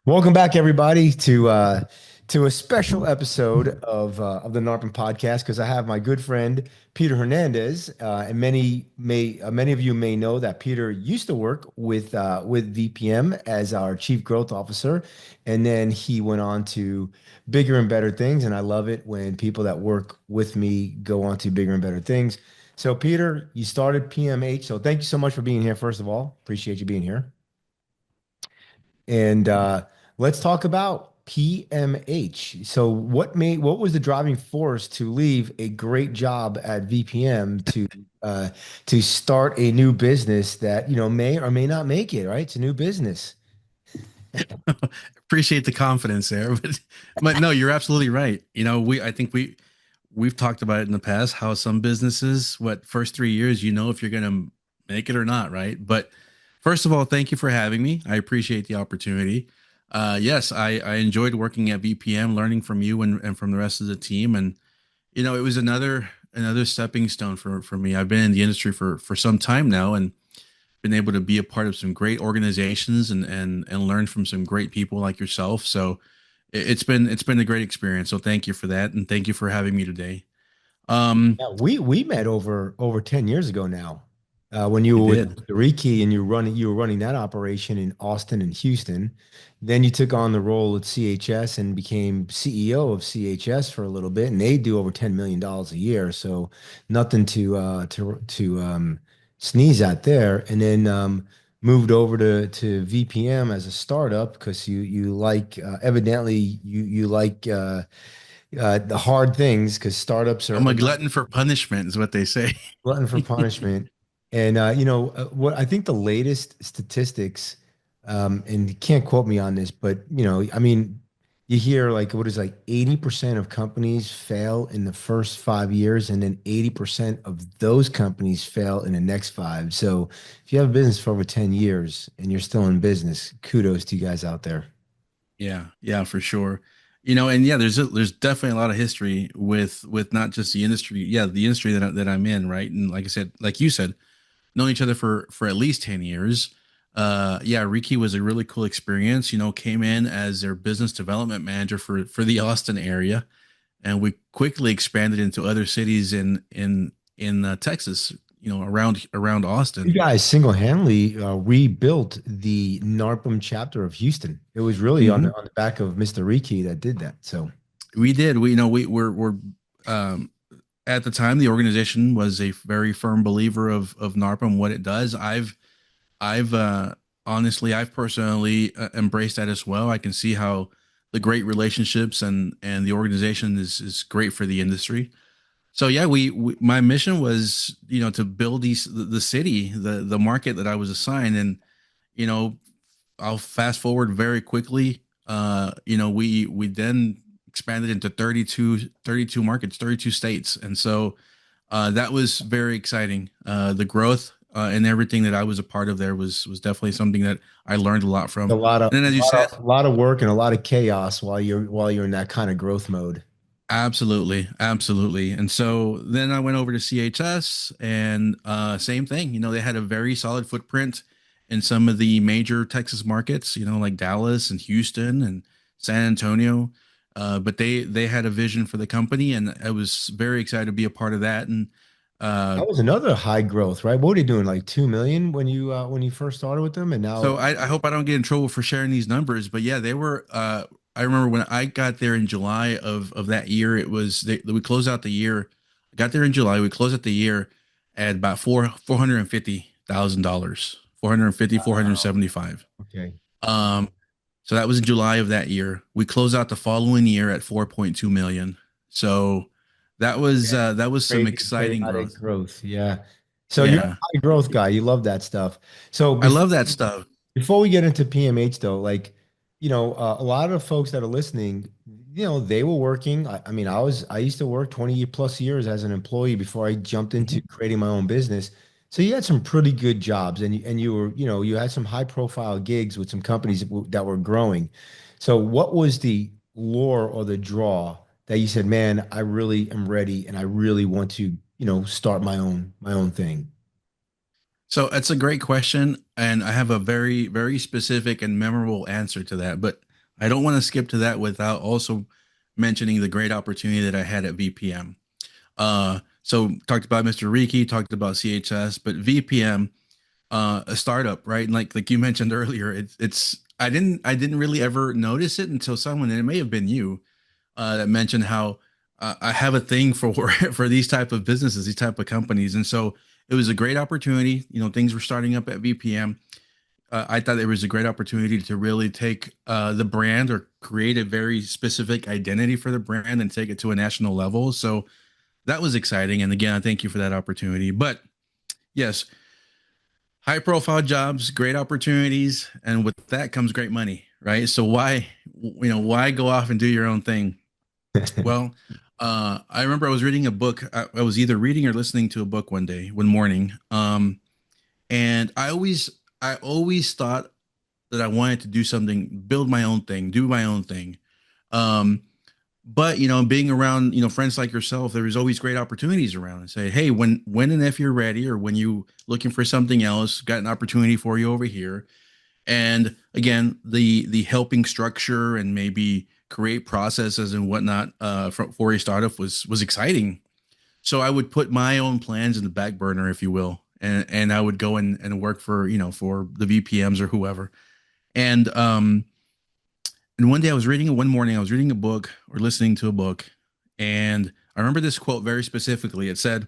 Welcome back, everybody, to a special episode of the NARPM podcast. Because I have my good friend Peter Hernandez, and many of you may know that Peter used to work with VPM as our Chief Growth Officer, and then he went on to bigger and better things. And I love it when people that work with me go on to bigger and better things. So, Peter, you started PMH, so thank you so much for being here. First of all, appreciate you being here. And let's talk about PMH. So what was the driving force to leave a great job at VPM to start a new business that, may or may not make it, right? It's a new business. Appreciate the confidence there, but no, you're absolutely right. I think we've talked about it in the past how some businesses, what first 3 years, if you're gonna make it or not, right? But first of all, thank you for having me. I appreciate the opportunity. Yes, I enjoyed working at VPM, learning from you and from the rest of the team, and it was another stepping stone for me. I've been in the industry for some time now, and been able to be a part of some great organizations and learn from some great people like yourself. So it's been a great experience. So thank you for that, and thank you for having me today. Um, Yeah, we met over 10 years ago now. When you we were with did. Ricky and you were running that operation in Austin and Houston. Then you took on the role at CHS and became CEO of CHS for a little bit, and they do over $10 million a year. So nothing to sneeze at there. And then moved over to VPM as a startup because you like evidently you like the hard things because startups I'm are a glutton for punishment, is what they say. glutton for punishment. And what I think the latest statistics, and you can't quote me on this, but I mean, you hear like what is like 80% of companies fail in the first 5 years, and then 80% of those companies fail in the next five. So if you have a business for over 10 years and you're still in business, kudos to you guys out there. Yeah, yeah, for sure. And yeah, there's definitely a lot of history with not just the industry, yeah, the industry that I'm in, right? And like I said, like you said, known each other for at least 10 years. Yeah, Ricky was a really cool experience. Came in as their business development manager for the Austin area, and we quickly expanded into other cities in Texas. Around You Austin. guys single-handedly rebuilt the NARPM chapter of Houston. It was really on Hmm. the back of Mr. Riki that did that. So We did. We're um, at the time the organization was a very firm believer of NARPA and what it does. I've honestly, I've personally embraced that as well. I can see how the great relationships and the organization is great for the industry. So yeah, we my mission was to build the city, the market that I was assigned, and you know I'll fast forward very quickly. We then expanded into 32 markets, 32 states, and so that was very exciting. The growth and everything that I was a part of there was definitely something that I learned a lot a from. lot of And then, as you lot said, of lot of work and a lot of chaos while you're in that kind of growth mode. absolutely, absolutely. And so then I went over to CHS, and same thing. They had a very solid footprint in some of the major Texas markets. Like Dallas and Houston and San Antonio. But they had a vision for the company, and I was very excited to be a part of that. And uh, That was another high growth, right? What are you doing? Like 2 million when you first started with them, and So now I hope I don't get in trouble for sharing these numbers, but yeah, they were. I remember when I got there in July of that year. We closed out the year. I got there in July. We closed out the year at about $450,000, 450, wow. 475. Okay. Um, so that was in July of that year. We closed out the following year at 4.2 million. So Yeah. that was some Crazy, exciting chaotic growth. growth. Yeah. So you're Yeah, a high growth guy. You love that stuff. So I love that stuff. before we get into PMH though, like, a lot of the folks that are listening, they were working. I mean, I used to work 20 plus years as an employee before I jumped into Mhm. creating my own business. So you had some pretty good jobs and you were, you had some high profile gigs with some companies that were growing. So what was the lure or the draw that you said, man, I really am ready and I really want to, start my own thing? So that's a great question, and I have a very, very specific and memorable answer to that. But I don't want to skip to that without also mentioning the great opportunity that I had at VPM. So talked about Mr. Riki, talked about CHS, but VPM, a startup, right? And like you mentioned earlier, it's I didn't really ever notice it until someone, and it may have been you, that mentioned how I have a thing for for these type of businesses, these type of companies, and so it was a great opportunity. Things were starting up at VPM. I thought it was a great opportunity to really take the brand or create a very specific identity for the brand and take it to a national level. So that was exciting. And again, I thank you for that opportunity. But yes, high profile jobs, great opportunities, and with that comes great money, right? So why go off and do your own thing? Well, I remember I was reading a book. I was either reading or listening to a book one morning. And I always thought that I wanted to do something, build my own thing, do my own thing. Um, but being around friends like yourself, there was always great opportunities around and say, hey, when and if you're ready, or when you looking for something else, got an opportunity for you over here. And again, the helping structure and maybe create processes and whatnot for a startup was exciting. So I would put my own plans in the back burner, if you will, and I would go and work for for the VPMs or whoever. And and one morning I was reading a book or listening to a book, and I remember this quote very specifically. It said,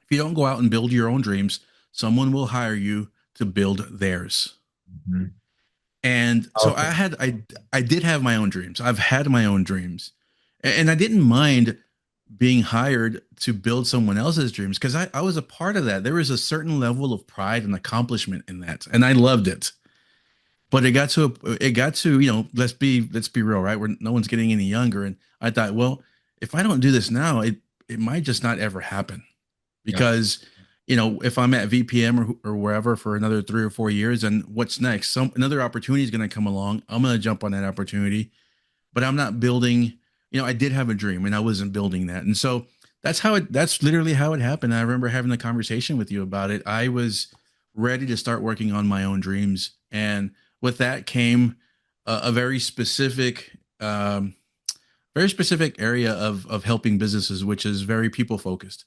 "If you don't go out and build your own dreams, someone will hire you to build theirs." Mhm. And so Powerful. I did have my own dreams. I've had my own dreams, and I didn't mind being hired to build someone else's dreams because I was a part of that. There was a certain level of pride and accomplishment in that, and I loved it. But it got to let's be real, right? Where no one's getting any younger, and I thought, well, if I don't do this now, it might just not ever happen Yeah. because if I'm at VPM or wherever for another 3 or 4 years, and what's next? Some another opportunity is going to come along. I'm going to jump on that opportunity, but I'm not building. I did have a dream and I wasn't building that. And so that's literally how it happened. I remember having a conversation with you about it. I was ready to start working on my own dreams. And with that came a very specific area of helping businesses, which is very people focused.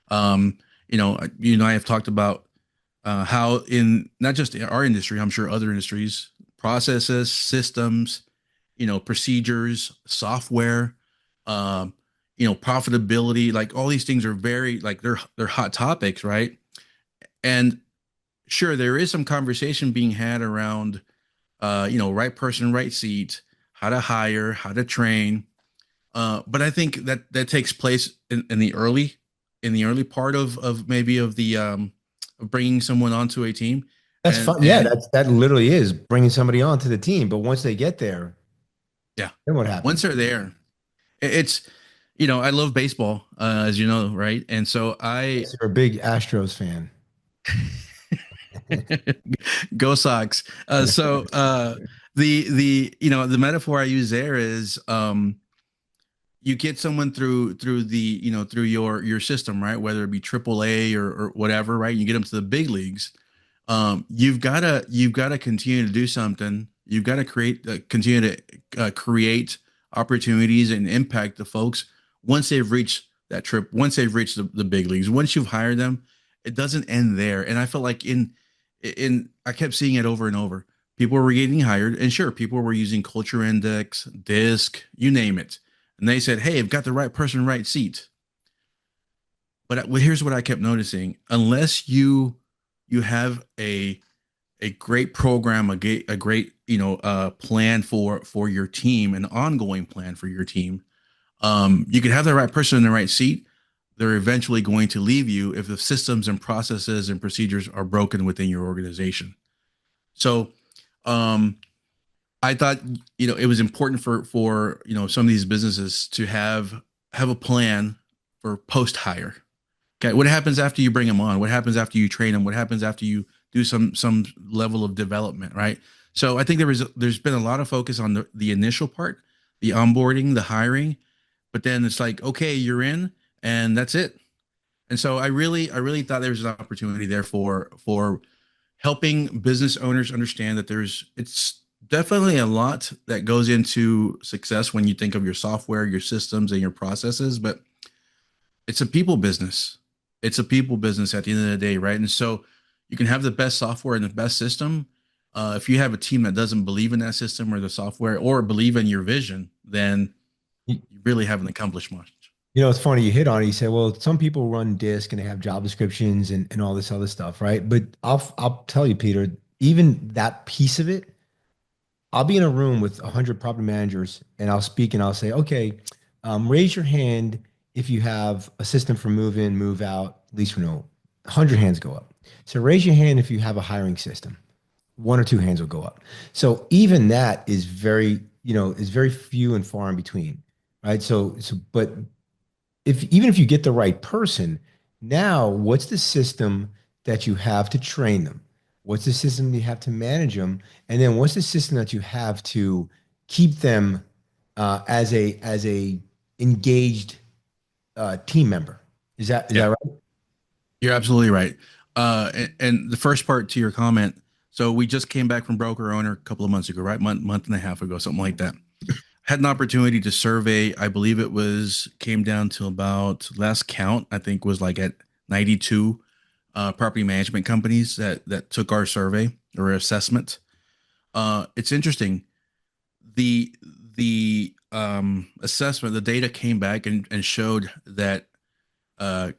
I have talked about how in not just our industry, I'm sure other industries, processes, systems, procedures, software, um, profitability, like all these things are very like they're hot topics, right? And sure, there is some conversation being had around, right person, right seat, how to hire, how to train. But I think that takes place in the early part of maybe of bringing someone onto a team, That's and fun. Yeah, and that literally is bringing somebody onto the team. But once they get there, yeah, then what once happens? they're there, it's I love baseball, as you know, right? And so I Yes, you're a big Astros fan. go Sox. The metaphor I use there is you get someone through the through your system, right? Whether it be AAA or whatever, right? You get them to the big leagues. You've got to continue to do something. You've got to continue to create opportunities and impact the folks once they've reached that trip, once they've reached the big leagues. Once you've hired them, it doesn't end there. And I felt like in I kept seeing it over and over. People were getting hired, and sure, people were using Culture Index, DISC, you name it, and they said, "Hey, I've got the right person, right seat." But well, here's what I kept noticing: unless you have a great program, a great plan for your team, an ongoing plan for your team, you could have the right person in the right seat. They're eventually going to leave you if the systems and processes and procedures are broken within your organization. So, um, I thought it was important for some of these businesses to have a plan for post hire. Okay, what happens after you bring them on? What happens after you train them? What happens after you do some level of development, right? So I think there's been a lot of focus on the initial part, the onboarding, the hiring, but then it's like, okay, you're in, and that's it. And so I really thought there was an opportunity there for helping business owners understand that Definitely a lot that goes into success when you think of your software, your systems, and your processes, but it's a people business. It's a people business at the end of the day, right? And so you can have the best software and the best system. If you have a team that doesn't believe in that system or the software or believe in your vision, then You, you really haven't accomplished much. it's funny you hit on it. You say, well, some people run disc and they have job descriptions and all this other stuff, right? But I'll tell you, Peter, even that piece of it, I'll be in a room with 100 property managers and I'll speak and I'll say, okay, raise your hand if you have a system for move in, move out, at least we know 100 hands go up. So raise your hand if you have a hiring system. One or two hands will go up. So even that is very, is very few and far in between, right? But if even if you get the right person, now what's the system that you have to train them? What's the system you have to manage them? And then what's the system that you have to keep them as a engaged team member? Is that Yeah, right? you're absolutely right. And the first part to your comment, so we just came back from broker owner a couple of months ago, right? Month and a half ago, something like that. Had an opportunity to survey. I believe it was came down to about last count. I think was like at 92 property management companies that took our survey or assessment. It's interesting. The the assessment, the data came back and showed that uh,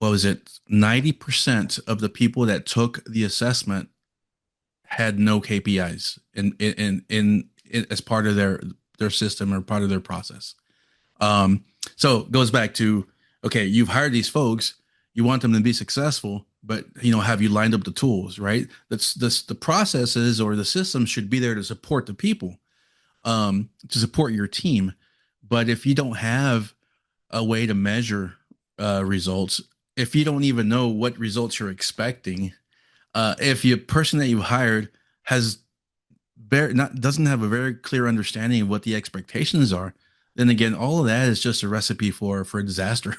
what was it? 90% of the people that took the assessment had no KPIs in as part of their system or part of their process. So it goes back to, okay, you've hired these folks, you want them to be successful, but have you lined up the tools, right? That's the processes or the system should be there to support the people, to support your team. But if you don't have a way to measure results, if you don't even know what results you're expecting, if your person that you hired has doesn't have a very clear understanding of what the expectations are, then again, all of that is just a recipe for disaster.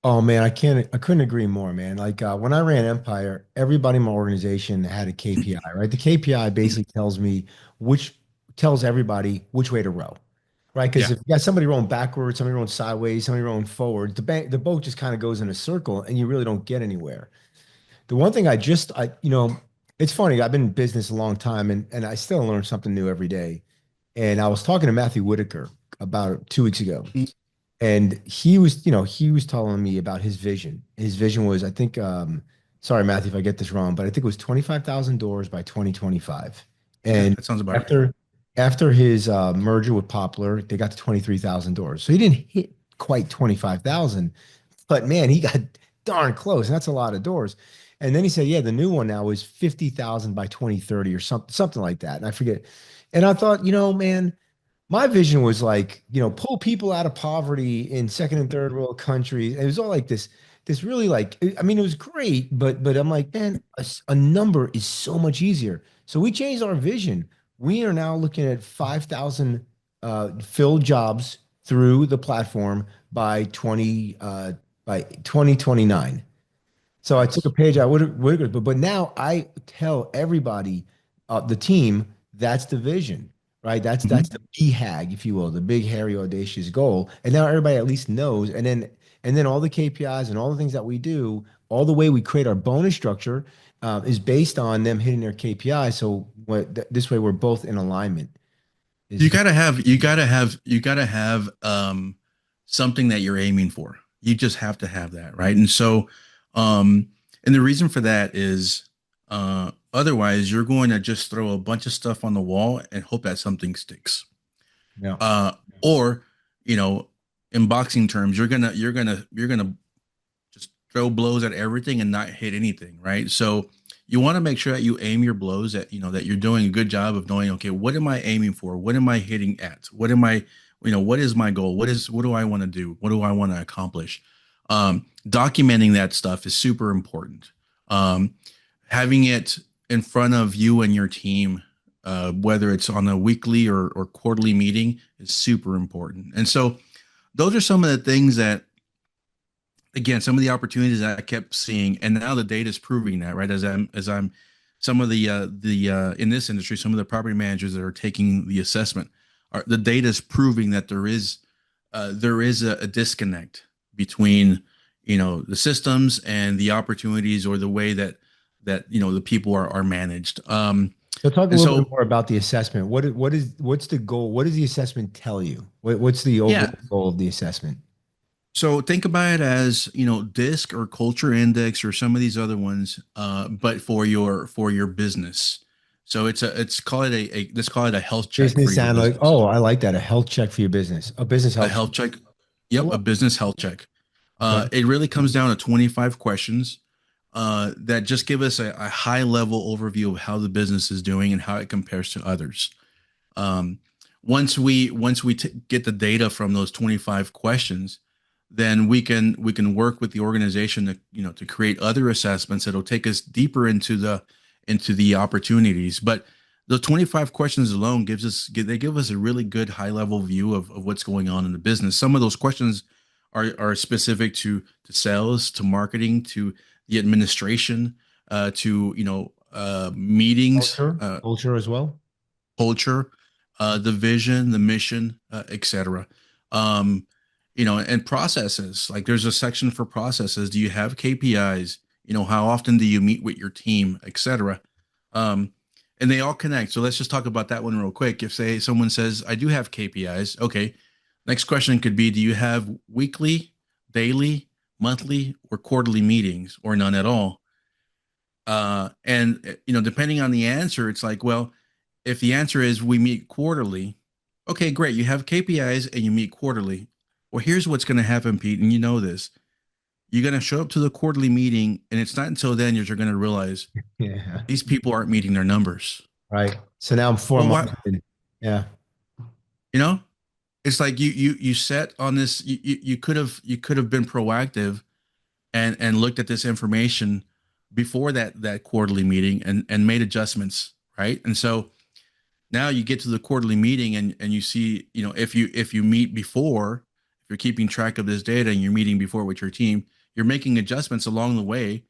Oh man, I couldn't agree more, man. Like when I ran Empire, everybody in my organization had a KPI, right? The KPI basically which tells everybody which way to row, right? Because Yeah. if you got somebody rowing backwards, somebody rowing sideways, somebody rowing forward, the boat just kind of goes in a circle and you really don't get anywhere. The one thing it's funny, I've been in business a long time and I still learn something new every day. And I was talking to Matthew Whitaker about 2 weeks ago. And he was telling me about his vision. His vision was, I think, sorry, Matthew, if I get this wrong, but I think it was 25,000 doors by 2025. Yeah, And that sounds about right. after his merger with Poplar, they got to 23,000 doors. So he didn't hit quite 25,000, but man, he got darn close. And that's a lot of doors. And then he said, yeah, the new one now is 50,000 by 2030 or something like that. And I forget. And I thought, man, my vision was like, pull people out of poverty in second and third world countries. It was all like this really like, I mean, it was great, but I'm like, man, a number is so much easier. So we changed our vision. We are now looking at 5,000 filled jobs through the platform by 2029. So I took a Nice. page out, but now I tell everybody, the team, that's the vision, right? That's Mhm. the BHAG, if you will, the big, hairy, audacious goal. And now everybody at least knows. And then all the KPIs and all the things that we do, all the way we create our bonus structure, is based on them hitting their KPI. So this way we're both in alignment. You Is gotta have you gotta have you gotta have something that you're aiming for. You just have to have that, right? And so um and the reason for that is otherwise you're going to just throw a bunch of stuff on the wall and hope that something sticks. Yeah. Uh or you know, in boxing terms, you're gonna just throw blows at everything and not hit anything, right? So you want to make sure that you aim your blows at, that you're doing a good job of knowing, okay, what am I aiming for? What am I hitting at? What is my goal? What do I want to do? What do I want to accomplish? Documenting that stuff is super important. Um, Having it in front of you and your team, whether it's on a weekly or quarterly meeting, is super important. And so those are some of the things that, again, some of the opportunities that I kept seeing, and now the data is proving that, right? As I'm some of the in this industry, some of the property managers that are taking the assessment are the data is proving that there is a disconnect between the systems and the opportunities or the way that the people are managed. So talk a And little bit so more about the assessment. What's the goal? What does the assessment tell you? What's the yeah, overall goal of the assessment? so think about it as DISC or Culture Index or some of these other ones, but for your business. So it's call it let's call it a health check for Business your analytic. business. Oh, I like that. A health check for your business. A business A health check. health check. I Yep, a love business health check. it. Okay. It really comes down to 25 questions that just give us a high level overview of how the business is doing and how it compares to others. Um, once we get the data from those 25 questions, then we can work with the organization to to create other assessments that'll take us deeper into the opportunities. But the 25 questions alone they give us a really good high level view of what's going on in the business. Some of those questions are specific to sales, to marketing, to the administration, to meetings, Culture as well. culture, the vision, the mission, etc. Um, and processes. Like there's a section for processes. Do you have KPIs? How often do you meet with your team, etc. Um, and they all connect. So let's just talk about that one real quick. If say someone says, "I do have KPIs," okay. Next question could be, "Do you have weekly, daily, monthly, or quarterly meetings, or none at all?" And depending on the answer, it's like, well, if the answer is we meet quarterly, okay, great. You have KPIs and you meet quarterly. Well, here's what's going to happen, Pete, and you know this. You're going to show up to the quarterly meeting, and it's not until then you're going to realize Yeah. these people aren't meeting their numbers. Right. So now I'm four Well, what? months in. Yeah. You know, it's like you set on this. You could have been proactive and looked at this information before that quarterly meeting and made adjustments, right? And so now you get to the quarterly meeting and you see, if you meet before, if you're keeping track of this data and you're meeting before with your team, you're making adjustments along the way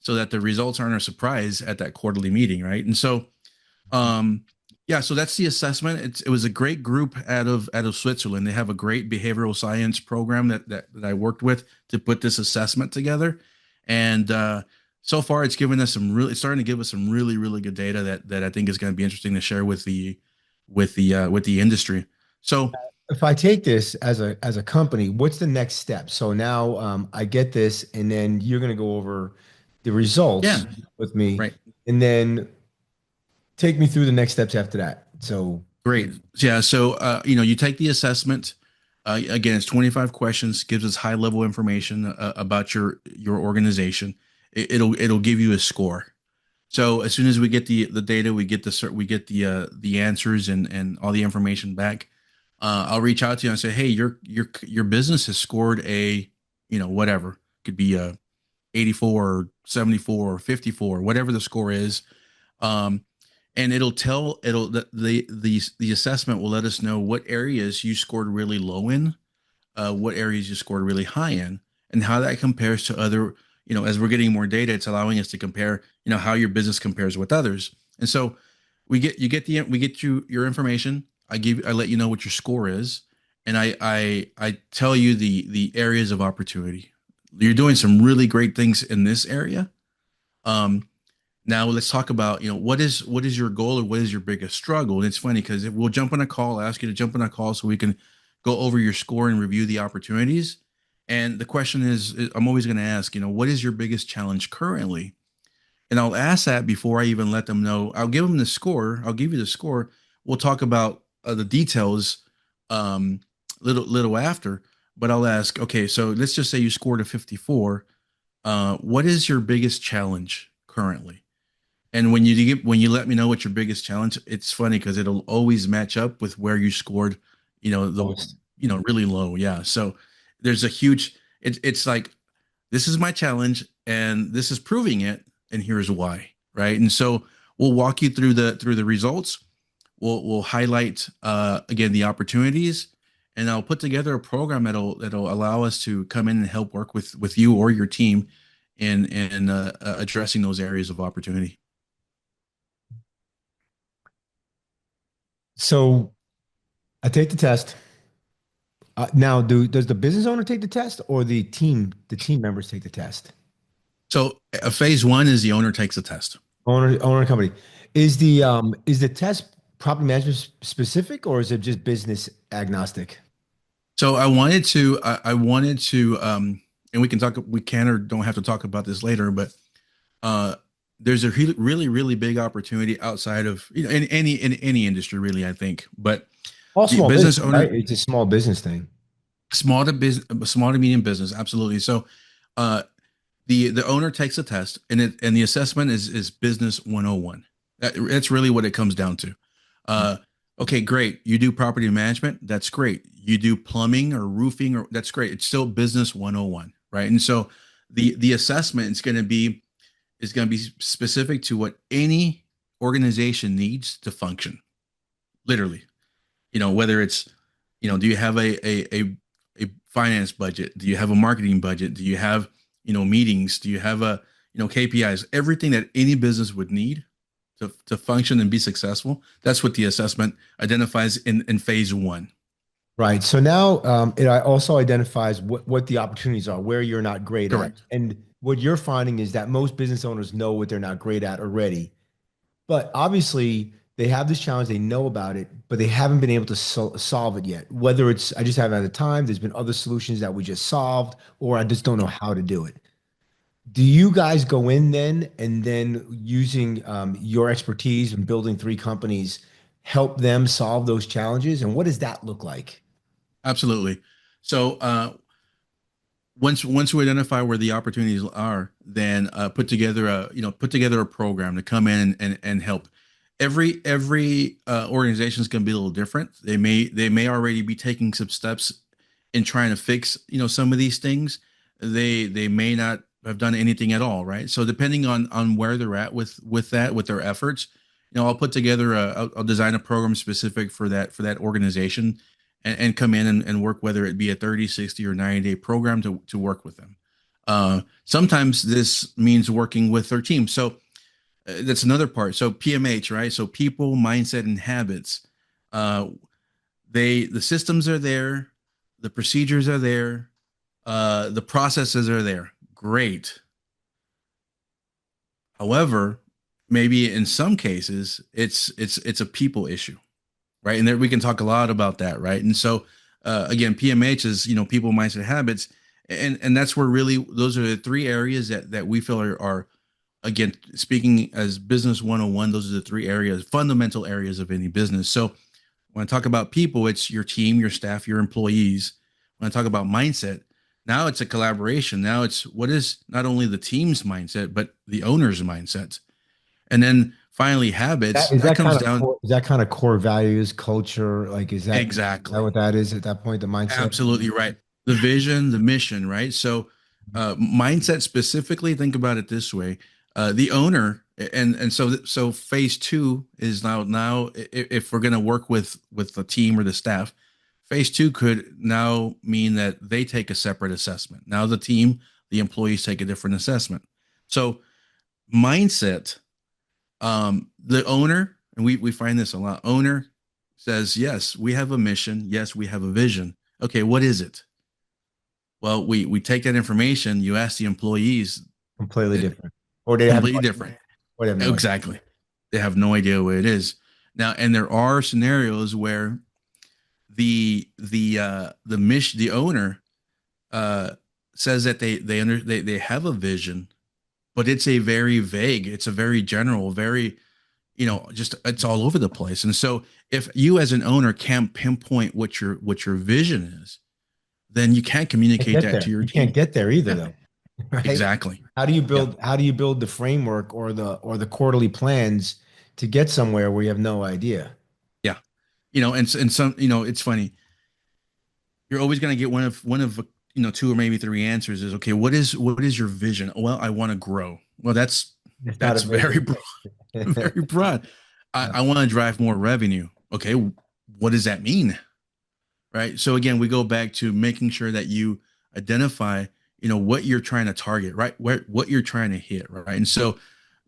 so that the results aren't a surprise at that quarterly meeting, right? And so um yeah, so that's the assessment. It was a great group out of Switzerland. They have a great behavioral science program that I worked with to put this assessment together. And so far it's starting to give us some really, really good data that I think is going to be interesting to share with the industry. So If I take this as a company, what's the next step? So now I get this, and then you're going to go over the yeah, results with me, right. and then take me through the next steps after that. So Great. Yeah. So, you take the assessment. Again, it's 25 questions, gives us high level information about your organization. It'll give you a score. So as soon as we get the data, we get the answers and all the information back. I'll reach out to you and say, hey, your business has scored a, whatever. Could be a 84 or 74 or 54, whatever the score is. Um, and it'll the assessment will let us know what areas you scored really low in, what areas you scored really high in, and how that compares to other. As we're getting more data, it's allowing us to compare, how your business compares with others. And so we get your information. I let you know what your score is, and I tell you the areas of opportunity. You're doing some really great things in this area. Um, Now let's talk about, what is your goal or what is your biggest struggle? And it's funny because we'll jump on a call, ask you to jump on a call so we can go over your score and review the opportunities. And the question is I'm always going to ask, what is your biggest challenge currently? And I'll ask that before I even let them know. I'll give them the score. I'll give you the score. We'll talk about the details little after. But I'll ask, okay, so let's just say you scored a 54. What is your biggest challenge currently? And when you let me know what your biggest challenge, it's funny because it'll always match up with where you scored, the lowest. really low. Yeah. So there's a huge it's like this is my challenge and this is proving it and here's why, right? And so we'll walk you through the results. We'll highlight again the opportunities and I'll put together a program that'll allow us to come in and help work with you or your team in addressing those areas of opportunity. So I take the test. Now, does the business owner take the test or the team members take the test? So phase one is the owner takes a test. Owner company. Is the test property management specific or is it just business agnostic? So I wanted to, and we can or don't have to talk about this later, but uh, there's a really, really big opportunity outside of, in any industry, really, I think. But All the small business business, owner, right? It's a small business thing. small to medium business, absolutely. So, uh, the owner takes a test, and the assessment is business 101. That's really what it comes down to. Uh, okay, great. You do property management, that's great. You do plumbing or roofing, or that's great. It's still business 101, right? And so the assessment is going to be specific to what any organization needs to function. Literally, whether it's, do you have a finance budget? Do you have a marketing budget? Do you have, meetings? Do you have KPIs? Everything that any business would need to function and be successful. That's what the assessment identifies in phase one. Right. So now it also identifies what the opportunities are, where you're not great at. Correct. And what you're finding is that most business owners know what they're not great at already. But obviously, they have this challenge, they know about it, but they haven't been able to solve it yet. Whether it's I just haven't had the time, there's been other solutions that we just solved, or I just don't know how to do it. Do you guys go in then and then using your expertise in building three companies, help them solve those challenges? And what does that look like? Absolutely. So once we identify where the opportunities are, then put together a program to come in and help. Every organization is going to be a little different. They may already be taking some steps in trying to fix some of these things. They may not have done anything at all, right? So depending on where they're at with their efforts, I'll put together I'll design a program specific for that organization, and come in and work, whether it be a 30, 60, or 90-day program to work with them. Sometimes this means working with their team. So that's another part. So PMH, right? So people, mindset, and habits. Uh, the systems are there, the procedures are there, the processes are there. Great. However, maybe in some cases it's a people issue, right? And there we can talk a lot about that, right? And so again, PMH is people, mindset, habits, and that's where really those are the three areas that we feel are again, speaking as business 101, those are the three areas, fundamental areas of any business. So when I talk about people, it's your team, your staff, your employees. When I talk about mindset, now it's a collaboration. Now it's what is not only the team's mindset, but the owner's mindset. And then finally, habits, That is that that comes kind of down. core, is that kind of core values, culture, like is that Exactly. what that is at that point, the mindset? Absolutely right. The vision, the mission, right? So, mindset specifically, think about it this way: the owner, and so phase two is now if we're going to work with the team or the staff, phase two could now mean that they take a separate assessment. Now the team, the employees take a different assessment. So mindset, the owner, and we find this a lot. Owner says, yes, we have a mission. Yes, we have a vision. Okay, what is it? Well, we take that information. You ask the employees, Completely it, different. Or they have no completely idea. different. Or they have no idea. Exactly. They have no idea what it is. Now, and there are scenarios where the owner uh, says that they have a vision, but it's a very vague. It's a very general, very just it's all over the place. And so, if you as an owner can't pinpoint what your vision is, then you can't Can't communicate get that to there. your You can't team. get there either Yeah, though. Right? exactly. How do you Yeah, build the framework or the quarterly plans to get somewhere where you have no idea? yeah. And some, it's funny. You're always going to get one of two or maybe three answers is okay. What is your vision? Well, I want to grow. Well, that's It's not a that's very vision. broad, very broad. I want to drive more revenue. Okay, what does that mean? Right. So again, we go back to making sure that you identify, what you're trying to target, right? What you're trying to hit, right? And so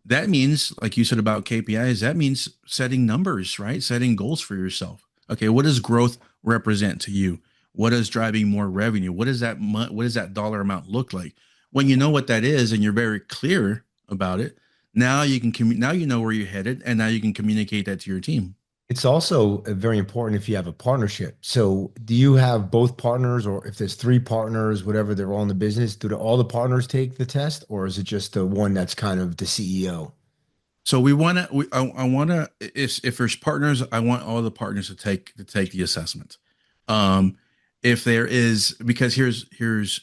That means, like you said about KPIs, that means setting numbers, right? Setting goals for yourself. Okay, what does growth represent to you? What is driving more revenue? What does that dollar amount look like? When you know what that is and you're very clear about it, now now you know where you're headed, and now you can communicate that to your team. It's also very important if you have a partnership. So, do you have both partners, or if there's three partners, whatever, they're all in the business, all the partners take the test, or is it just the one that's kind of the CEO? So we want to. I want to. If there's partners, I want all the partners to take the assessment. Um, if there is, because here's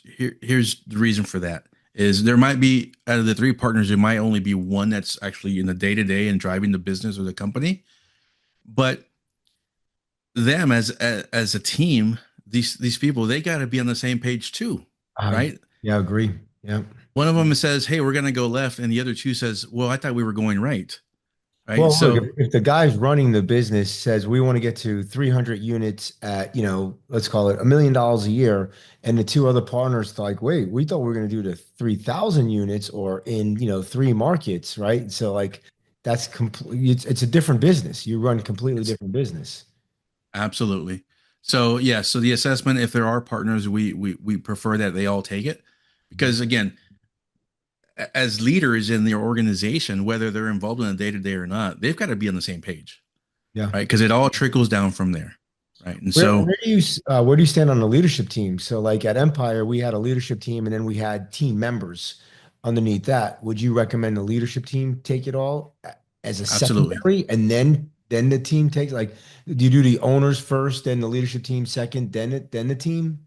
the reason for that is there might be out of the three partners, there might only be one that's actually in the day to day and driving the business or the company. But them as a team, these people, they got to be on the same page too, I right? Yeah, I agree. Yeah. One of them says, "Hey, we're gonna go left," and the other two says, "Well, I thought we were going right." Right. Well, look, So if the guy's running the business says we want to get to 300 units at, let's call it $1 million a year, and the two other partners like, wait, we thought we were going to do the 3,000 units or in, three markets, right? So like that's complete. It's a different business. You run a completely it's different business. absolutely. So yeah, so the assessment, if there are partners, we prefer that they all take it because again, as leaders in their organization, whether they're involved in the day to day or not, they've got to be on the same page, Yeah. right? Because it all trickles down from there, right? And Where so where do you where do you stand on the leadership team? So like at Empire, we had a leadership team and then we had team members underneath that. Would you recommend the leadership team take it all as a absolutely, secondary and then the team takes like do you do the owners first, then the leadership team second, then the team?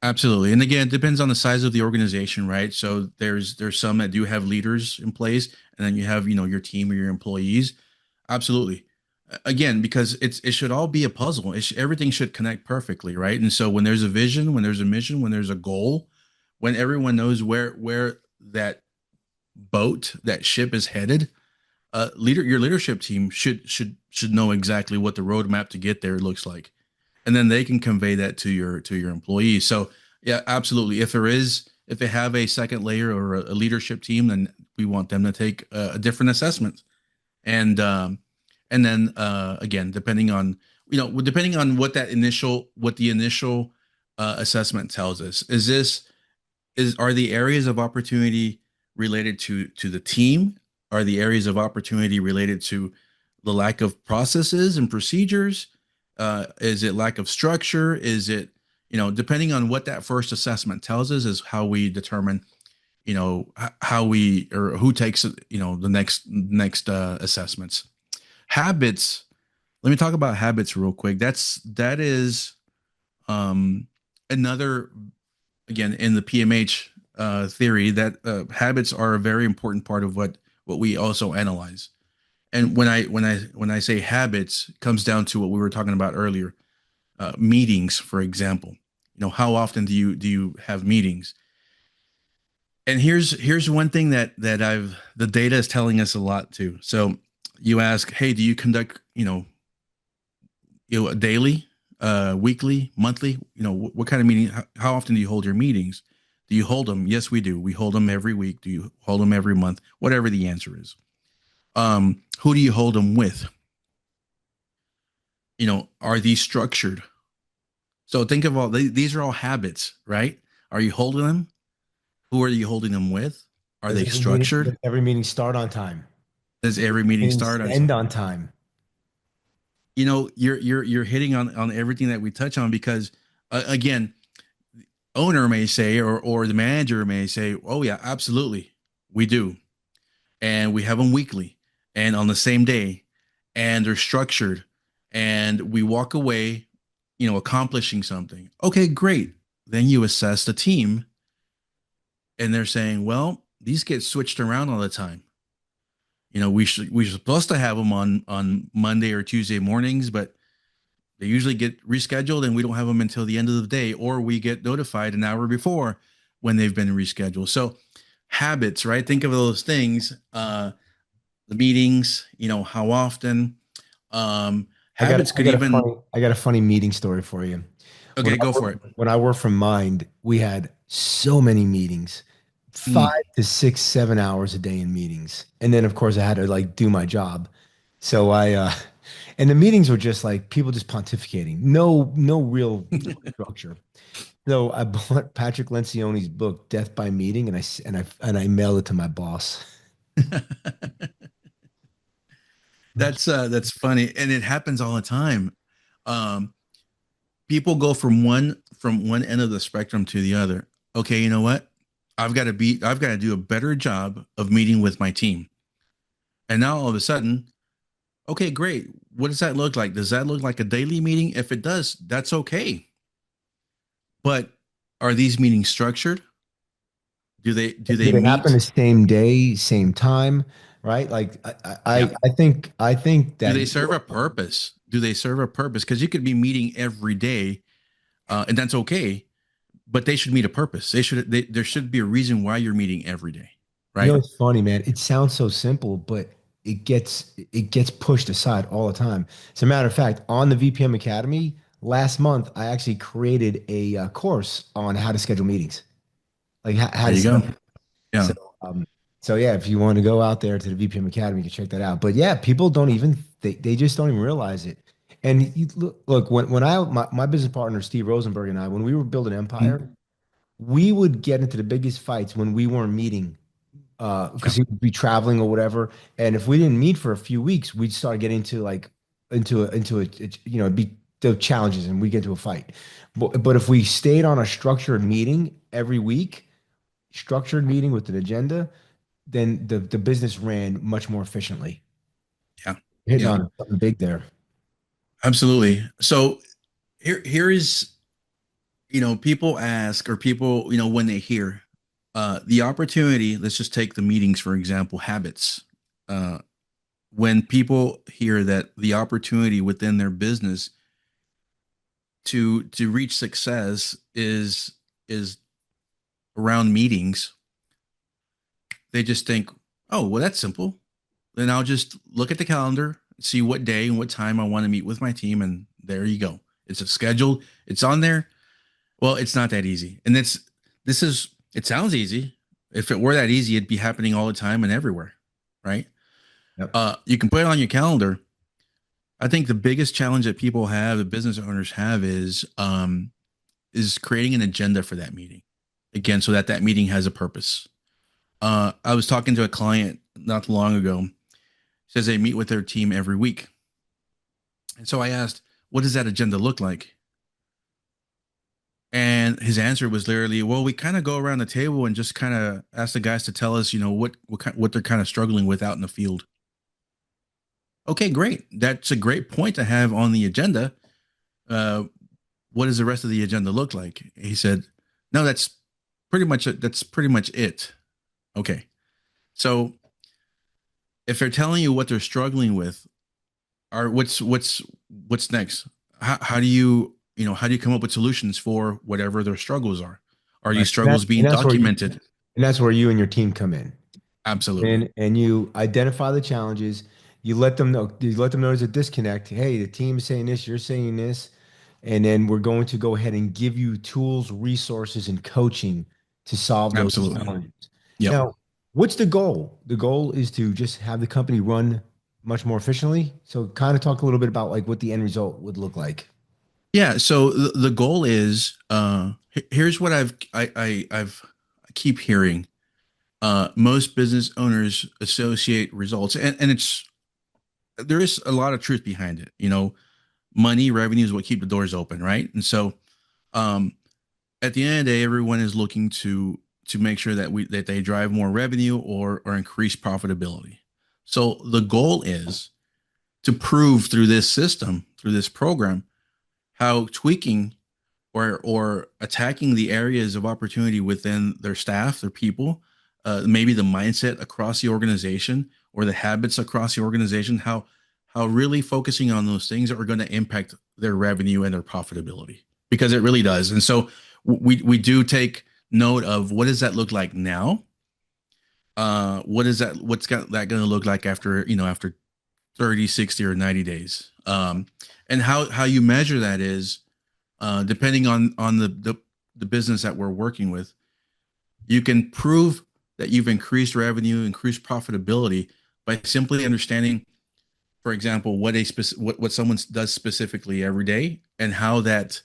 absolutely. And again, it depends on the size of the organization, right? So there's some that do have leaders in place, and then you have your team or your employees. Absolutely. Again, because it should all be a puzzle. Everything should connect perfectly, right? And so when there's a vision, when there's a mission, when there's a goal, when everyone knows where that that ship is headed, your leadership team should know exactly what the roadmap to get there looks like, and then they can convey that to your employees. So yeah, absolutely. If they have a second layer or a leadership team, then we want them to take a different assessment and then again depending on what the initial assessment tells us is are the areas of opportunity related to the team, are the areas of opportunity related to the lack of processes and procedures, is it lack of structure, is it depending on what that first assessment tells us is how we determine how we or who takes the next assessments. Habits. Let me talk about habits real quick. That is um another, again, in the PMH theory, that habits are a very important part of what we also analyze. And when I say habits, it comes down to what we were talking about earlier. Meetings, for example. How often do you have meetings? And here's one thing that I've the data is telling us a lot too. So you ask, hey, do you conduct daily, weekly, monthly? What kind of meeting? How often do you hold your meetings? Do you hold them? Yes, we do. We hold them every week. Do you hold them every month? Whatever the answer is. Who do you hold them with? Are these structured? So think of these are all habits, right? Are you holding them? Who are you holding them with? Are they Does structured? every meeting start on time? Does every meeting Meetings start on end time? on time. You're hitting on everything that we touch on because again, owner may say or the manager may say, "Oh yeah, absolutely, we do," and we have them weekly and on the same day, and they're structured, and we walk away, accomplishing something. Okay, great. Then you assess the team, and they're saying, "Well, these get switched around all the time. We're supposed to have them on Monday or Tuesday mornings, but they usually get rescheduled and we don't have them until the end of the day, or we get notified an hour before when they've been rescheduled." So habits, right? Think of those things, the meetings, how often, habits could even, I got a funny meeting story for you. okay, go for it. When I worked from Mind, we had so many meetings. five Mm. to six, 7 hours a day in meetings. And then of course I had to like do my job. So and the meetings were just like people just pontificating. No real structure. So I bought Patrick Lencioni's book, Death by Meeting, and I mailed it to my boss. That's funny, and it happens all the time. Um, People go from one end of the spectrum to the other. Okay, you know what? I've got to do a better job of meeting with my team. And now all of a sudden, okay, great. What does that look like? Does that look like a daily meeting? If it does, that's okay. But are these meetings structured? Do Do they they happen the meet? same day, same time, right? Like Yeah. I think Do that they serve a purpose? Do they serve a purpose? Because you could be meeting every day, and that's okay. But they should meet a purpose. There should be a reason why you're meeting every day, right? it's funny, man. It sounds so simple, but it gets pushed aside all the time. As a matter of fact, on the VPM Academy last month, I actually created a course on how to schedule meetings, like how There to you set go. up. Yeah. So, so yeah, if you want to go out there to the VPM Academy, you can check that out. But yeah, people don't even they just don't even realize it. And look, when my business partner Steve Rosenberg and I, when we were building Mhm. Empire, we would get into the biggest fights when we weren't meeting Yeah. because he would be traveling or whatever. And if we didn't meet for a few weeks, we'd start getting into like it'd be the challenges and we get into a fight. But if we stayed on a structured meeting every week, structured meeting with an agenda, then the business ran much more efficiently. Yeah. Hitting Yeah. on something big there. Absolutely. So here is, people ask, or people, when they hear the opportunity, let's just take the meetings, for example, habits. Uh, when people hear that the opportunity within their business to reach success is around meetings, they just think, oh, well, that's simple. Then I'll just look at the calendar, see what day and what time I want to meet with my team, and there you go. It's a schedule. It's on there. Well, it's not that easy, and this is. It sounds easy. If it were that easy, it'd be happening all the time and everywhere, right? Yep. You can put it on your calendar. I think the biggest challenge that people have, the business owners have, is creating an agenda for that meeting. Again, so that meeting has a purpose. I was talking to a client not too long ago. Says they meet with their team every week, and so I asked, "What does that agenda look like?" And his answer was literally, "Well, we kind of go around the table and just kind of ask the guys to tell us, what they're kind of struggling with out in the field." Okay, great. That's a great point to have on the agenda. Uh, what does the rest of the agenda look like? He said, "No, that's pretty much it." Okay, so if they're telling you what they're struggling with, are what's next? How do how do you come up with solutions for whatever their struggles are? Are these Right. And, that, struggles being and that's where you documented? and that's where you and your team come in. Absolutely. And you identify the challenges. You let them know there's a disconnect. Hey, the team is saying this, you're saying this, and then we're going to go ahead and give you tools, resources, and coaching to solve those Absolutely. challenges. Yep. Now, what's the goal? The goal is to just have the company run much more efficiently. So kind of talk a little bit about like what the end result would look like. Yeah. So the goal is, here's what I keep hearing. Most business owners associate results, and there is a lot of truth behind it. Money, revenue is what keep the doors open, right? And so, um, at the end of the day, everyone is looking to make sure that they drive more revenue or increase profitability. So the goal is to prove through this system, through this program, how tweaking or attacking the areas of opportunity within their staff, their people, maybe the mindset across the organization or the habits across the organization, how really focusing on those things are going to impact their revenue and their profitability, because it really does. And so we do take note of what does that look like now. What's got that going to look like after 30, 60, or 90 days. And how you measure that is, depending on the business that we're working with. You can prove that you've increased revenue, increased profitability by simply understanding, for example, what someone does specifically every day and how that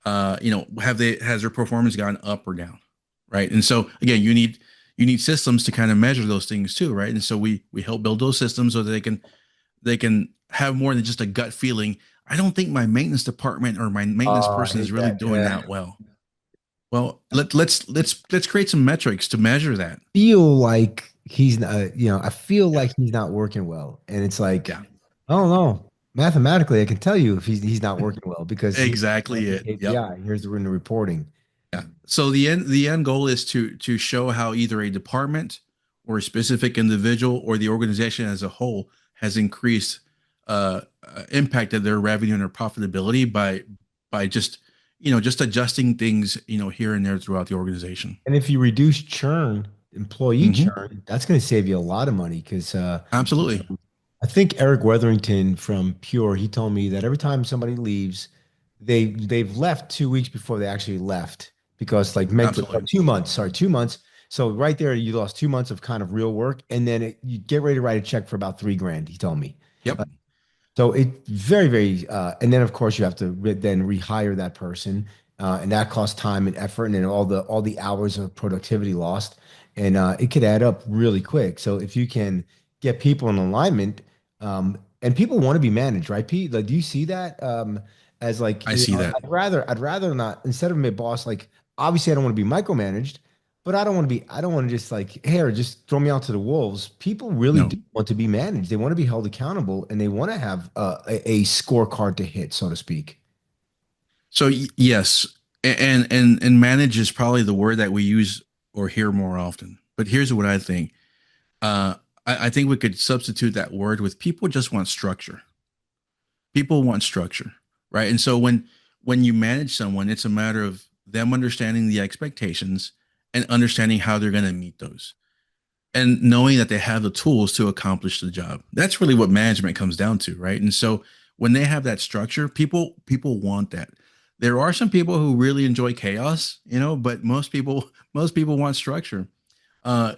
has their performance gone up or down, right? And so again, you need systems to kind of measure those things too, right? And so we help build those systems so that they can have more than just a gut feeling. I don't think my maintenance department or my maintenance Oh, I person is hate really that. doing Yeah. that well. Well, let's create some metrics to measure that. Feel like he's not, I feel Yeah. like he's not working well. And it's like, Yeah. I don't know. Mathematically, I can tell you if he's not working well because here's Exactly the it. Yep. KPI, here's the reporting. Yeah. So the end goal is to show how either a department or a specific individual or the organization as a whole has increased impacted their revenue and their profitability by just adjusting things here and there throughout the organization. And if you reduce churn, employee Hmm. churn, that's going to save you a lot of money because Absolutely. I think Eric Weatherington from Pure, he told me that every time somebody leaves, they've left 2 weeks before they actually left because like mentally, or Absolutely. 2 months, sorry, 2 months. So right there, you lost 2 months of kind of real work, and then you get ready to write a check for about 3 grand. He told me. Yep. So it very, very, and then of course you have to then rehire that person, and that costs time and effort, and then all the hours of productivity lost, and it could add up really quick. So if you can get people in alignment, and people want to be managed, right, Pete? Like, do you see that as like, I see that. I'd rather not instead of my boss, like obviously I don't want to be micromanaged, but I don't want to just like, here, just throw me out to the wolves. People really No. do want to be managed. They want to be held accountable and they want to have a scorecard to hit, so to speak. So yes, and manage is probably the word that we use or hear more often. But here's what I think. Uh, I think we could substitute that word with people just want structure. People want structure, right? And so when you manage someone, it's a matter of them understanding the expectations and understanding how they're going to meet those and knowing that they have the tools to accomplish the job. That's really what management comes down to, right? And so when they have that structure, people want that. There are some people who really enjoy chaos, but most people want structure.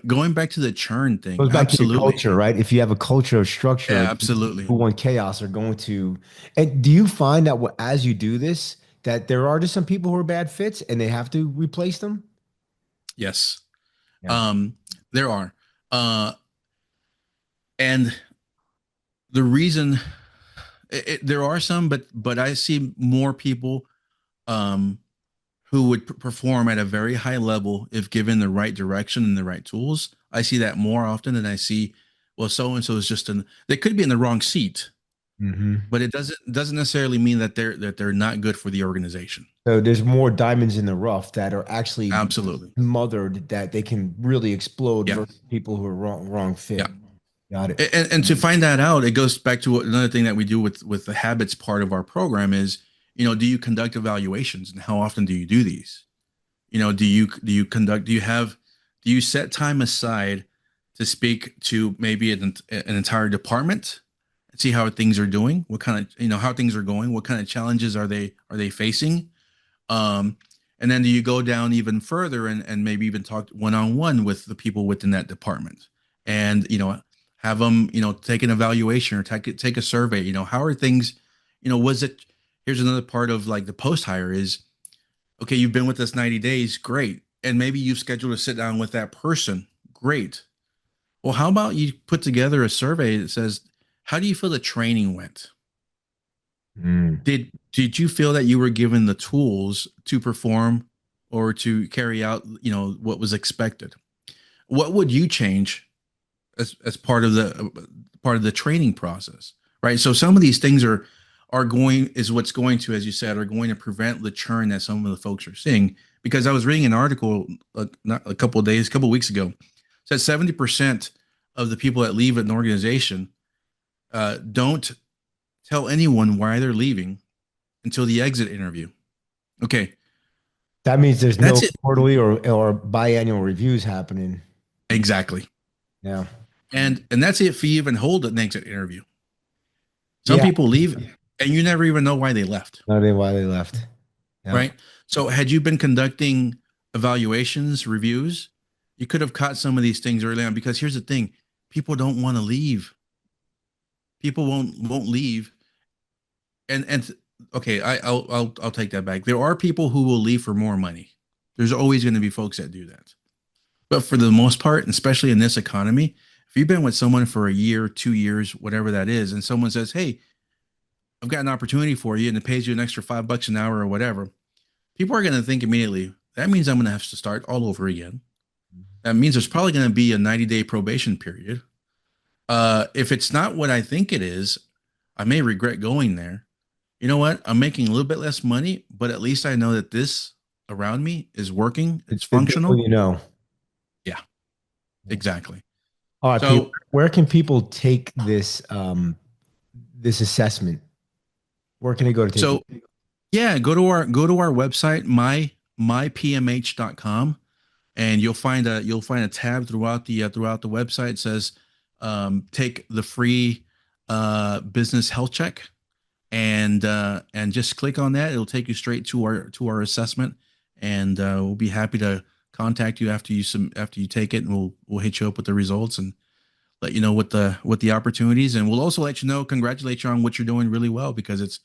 Going back to the churn thing, Goes back to your absolutely. culture, right? If you have a culture of structure, Yeah, absolutely. who want chaos are going to. And do you find that as you do this, that there are just some people who are bad fits and they have to replace them? Yes. Yeah. Um, there are. Uh, and the reason there are some, but I see more people um, who would perform at a very high level if given the right direction and the right tools. I see that more often than I see, well, so and so is just they could be in the wrong seat, Hmm. but it doesn't necessarily mean that they're not good for the organization. So there's more diamonds in the rough that are actually Absolutely. smothered that they can really explode Yeah. versus people who are wrong Yeah. fit. Got it. And to find that out, it goes back to another thing that we do with the habits part of our program is, do you conduct evaluations and how often do you do these? Do you set time aside to speak to maybe an entire department and see how things are doing, what kind of, how things are going, what kind of challenges are they facing? Um, and then do you go down even further and maybe even talk one-on-one with the people within that department and, have them, take an evaluation or take a survey, how are things, was it, here's another part of like the post hire is, okay, you've been with us 90 days, great. And maybe you've scheduled a sit down with that person, great. Well, how about you put together a survey that says, how do you feel the training went? Mm. Did you feel that you were given the tools to perform or to carry out, what was expected? What would you change as part of the training process, right? So some of these things is what's going to, as you said, are going to prevent the churn that some of the folks are seeing. Because I was reading an article not a couple of weeks ago, said 70% of the people that leave an organization don't tell anyone why they're leaving until the exit interview. Okay, That means there's no that's it. quarterly or biannual reviews happening. Exactly. Yeah. And that's it if you even hold an exit interview. Some Yeah. people leave and you never even know why they left, No idea why they left. Yeah. right? So had you been conducting evaluations, reviews, You could have caught some of these things early on because here's the thing: people don't want to leave. People won't leave. And okay, I'll take that back. There are people who will leave for more money. There's always going to be folks that do that. But for the most part, especially in this economy, if you've been with someone for a year, 2 years, whatever that is, and someone says, "Hey, I've got an opportunity for you," and it pays you an extra $5 an hour or whatever, people are going to think immediately, that means I'm going to have to start all over again. That means there's probably going to be a 90-day probation period. If it's not what I think it is, I may regret going there. You know what? I'm making a little bit less money, but at least I know that this around me is working. It's The devil functional. you know. Yeah, exactly. All right, Peter, So, where can people take this assessment? Where can they go to take it? so yeah, go to our website, mypmh.com, and you'll find a tab throughout the website. It says take the free business health check, and just click on that. It'll take you straight to our assessment, and we'll be happy to contact you after you take it, and we'll hit you up with the results and let you know what the opportunities, and we'll also let you know, congratulate you on what you're doing really well, because it's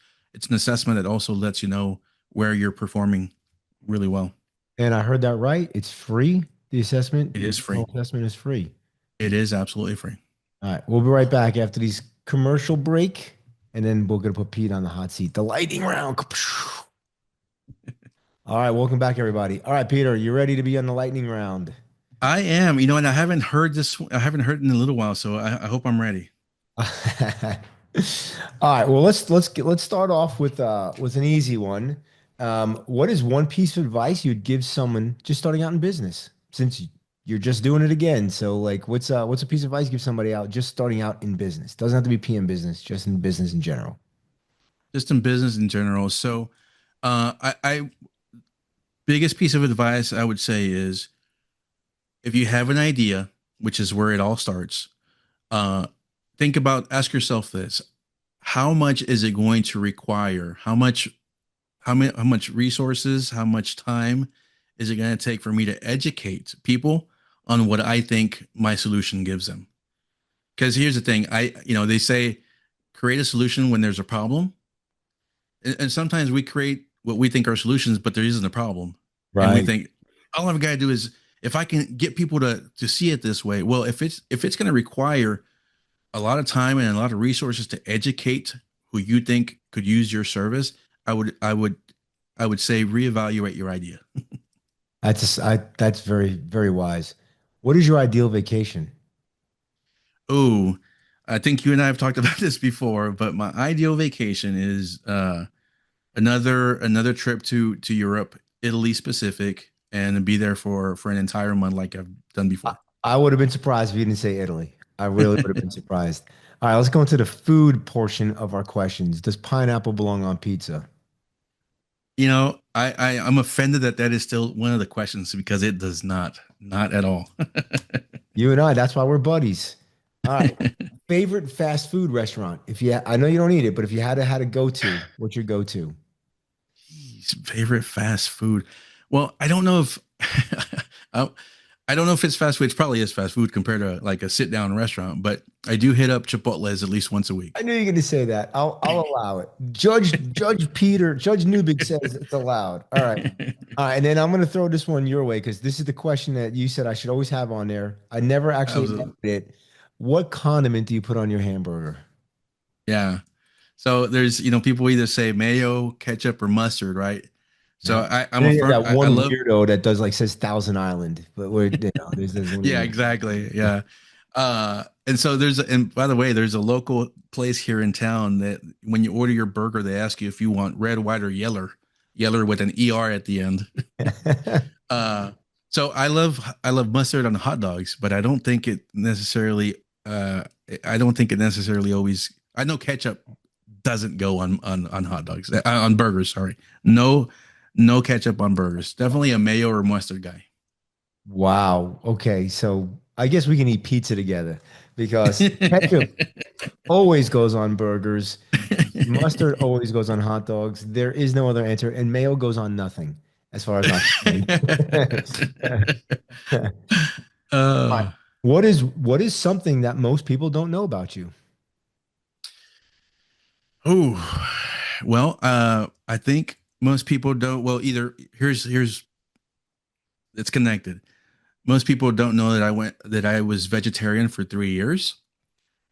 an assessment that also lets you know where you're performing really well. And I heard that right. It's free. The assessment, It the is free. internal assessment is free. It is absolutely free. All right. We'll be right back after these commercial break. And then we're going to put Pete on the hot seat. The lightning round. All right. Welcome back, everybody. All right, Peter, you ready to be on the lightning round? I am, and I haven't heard this. I haven't heard it in a little while, so I hope I'm ready. All right. Well, let's start off with an easy one. What is one piece of advice you'd give someone just starting out in business? Since you're just doing it again, so like, what's a piece of advice you give somebody out just starting out in business? Doesn't have to be PM business, just in business in general. Just in business in general. So, I biggest piece of advice I would say is, if you have an idea, which is where it all starts, uh, ask yourself this: how much is it going to require? How much resources, how much time is it going to take for me to educate people on what I think my solution gives them? Because here's the thing, they say create a solution when there's a problem, and sometimes we create what we think are solutions, but there isn't a problem, and we Right. think all I've got to do is, if I can get people to see it this way. Well, if it's going to require a lot of time and a lot of resources to educate who you think could use your service, I would say reevaluate your idea. That's very, very wise. What is your ideal vacation? Oh, I think you and I have talked about this before, but my ideal vacation is another trip to Europe, Italy specific, and be there for an entire month like I've done I, before. I would have been surprised if you didn't say Italy. I really would have been surprised. All right, let's go into the food portion of our questions. Does pineapple belong on pizza? I'm offended that is still one of the questions, because it does not at all. You and I, that's why we're buddies. All right. Favorite fast food restaurant? I know you don't eat it, but if you had to go to, what's your go-to? Favorite fast food. Well, I don't know if I I don't know if it's fast food. It probably is fast food compared to like a sit down restaurant, but I do hit up Chipotle's at least once a week. I knew you were going to say that. I'll allow it. Judge Neubig says it's allowed. All right. All right. And then I'm going to throw this one your way because this is the question that you said I should always have on there. I never actually asked Absolutely. it. What condiment do you put on your hamburger? Yeah. So there's, people either say mayo, ketchup, or mustard, right? So Yeah. I'm And a then you have firm. that I one love. weirdo that does like says Thousand Island, but there's one Yeah, weirdo. exactly. Yeah. And so and by the way, there's a local place here in town that when you order your burger, they ask you if you want red, white, or yeller with an ER at the end. Uh, so I love mustard on hot dogs, but uh, I don't think it necessarily always. I know ketchup doesn't go on hot dogs, on burgers. Sorry, no, no ketchup on burgers. Definitely a mayo or mustard guy. Wow. Okay. So I guess we can eat pizza together because ketchup always goes on burgers. Mustard always goes on hot dogs. There is no other answer. And mayo goes on nothing, as far as I'm concerned. All right. Uh, What is something that most people don't know about you? oh, well, I think most people don't. Well, either here's it's connected. Most people don't know that I was vegetarian for 3 years,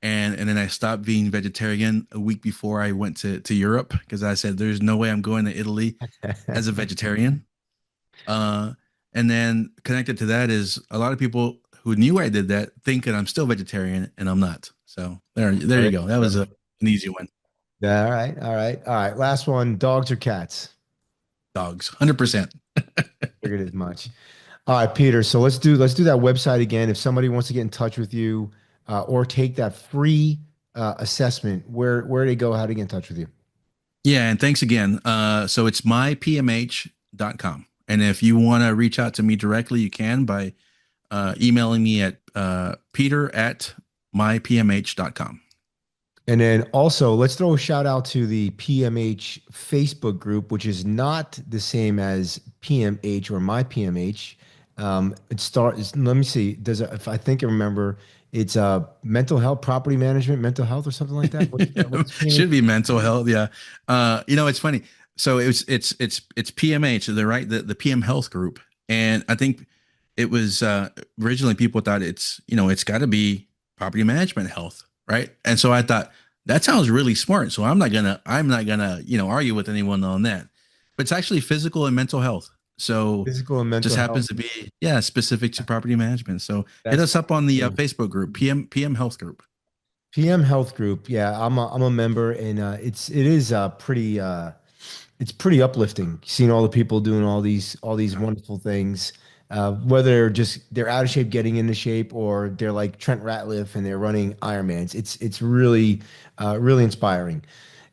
and then I stopped being vegetarian a week before I went to Europe because I said there's no way I'm going to Italy as a vegetarian. Uh, and then connected to that is a lot of people who knew I did that think that I'm still vegetarian and I'm not. So there you go. That was an easy one. Yeah, all right, all right, all right. Last one, dogs or cats? Dogs, 100%. Figured as much. All right, Peter. So let's do that website again. If somebody wants to get in touch with you or take that free assessment, where do they go? How to get in touch with you? Yeah, and thanks again. So it's mypmh.com. And if you want to reach out to me directly, you can by emailing me at peter at mypmh.com. And then also, let's throw a shout out to the PMH Facebook group, which is not the same as PMH or my PMH. Let me see. If I think I remember, it's mental health, property management, mental health, or something like that. What's PMH? Should be mental health. Yeah. It's funny. So it's PMH, the right, the PM health group. And I think it was originally people thought it's got to be property management health, right? And so I thought that sounds really smart. So I'm not gonna argue with anyone on that. But it's actually physical and mental health. So Physical and just mental health. happens to be, yeah, specific to property management. So hit That's us up on the cool. Facebook group, PM Health Group. PM Health Group. Yeah, I'm a member, and it is it's pretty uplifting seeing all the people doing all these wonderful things. Whether they're out of shape, getting into shape, or they're like Trent Ratliff and they're running Ironmans. It's really really inspiring.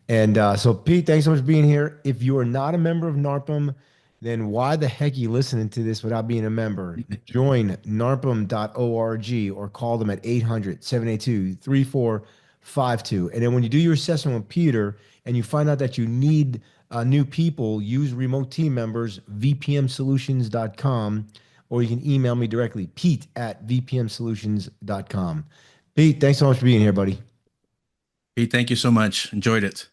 And so, Pete, thanks so much for being here. If you are not a member of NARPM, then why the heck are you listening to this without being a member? Join narpm.org or call them at 800-782-3452. And then when you do your assessment with Peter and you find out that you need new people, use remote team members, vpmsolutions.com, or you can email me directly, pete@vpmsolutions.com. Pete, thanks so much for being here, buddy. Hey, thank you so much. Enjoyed it.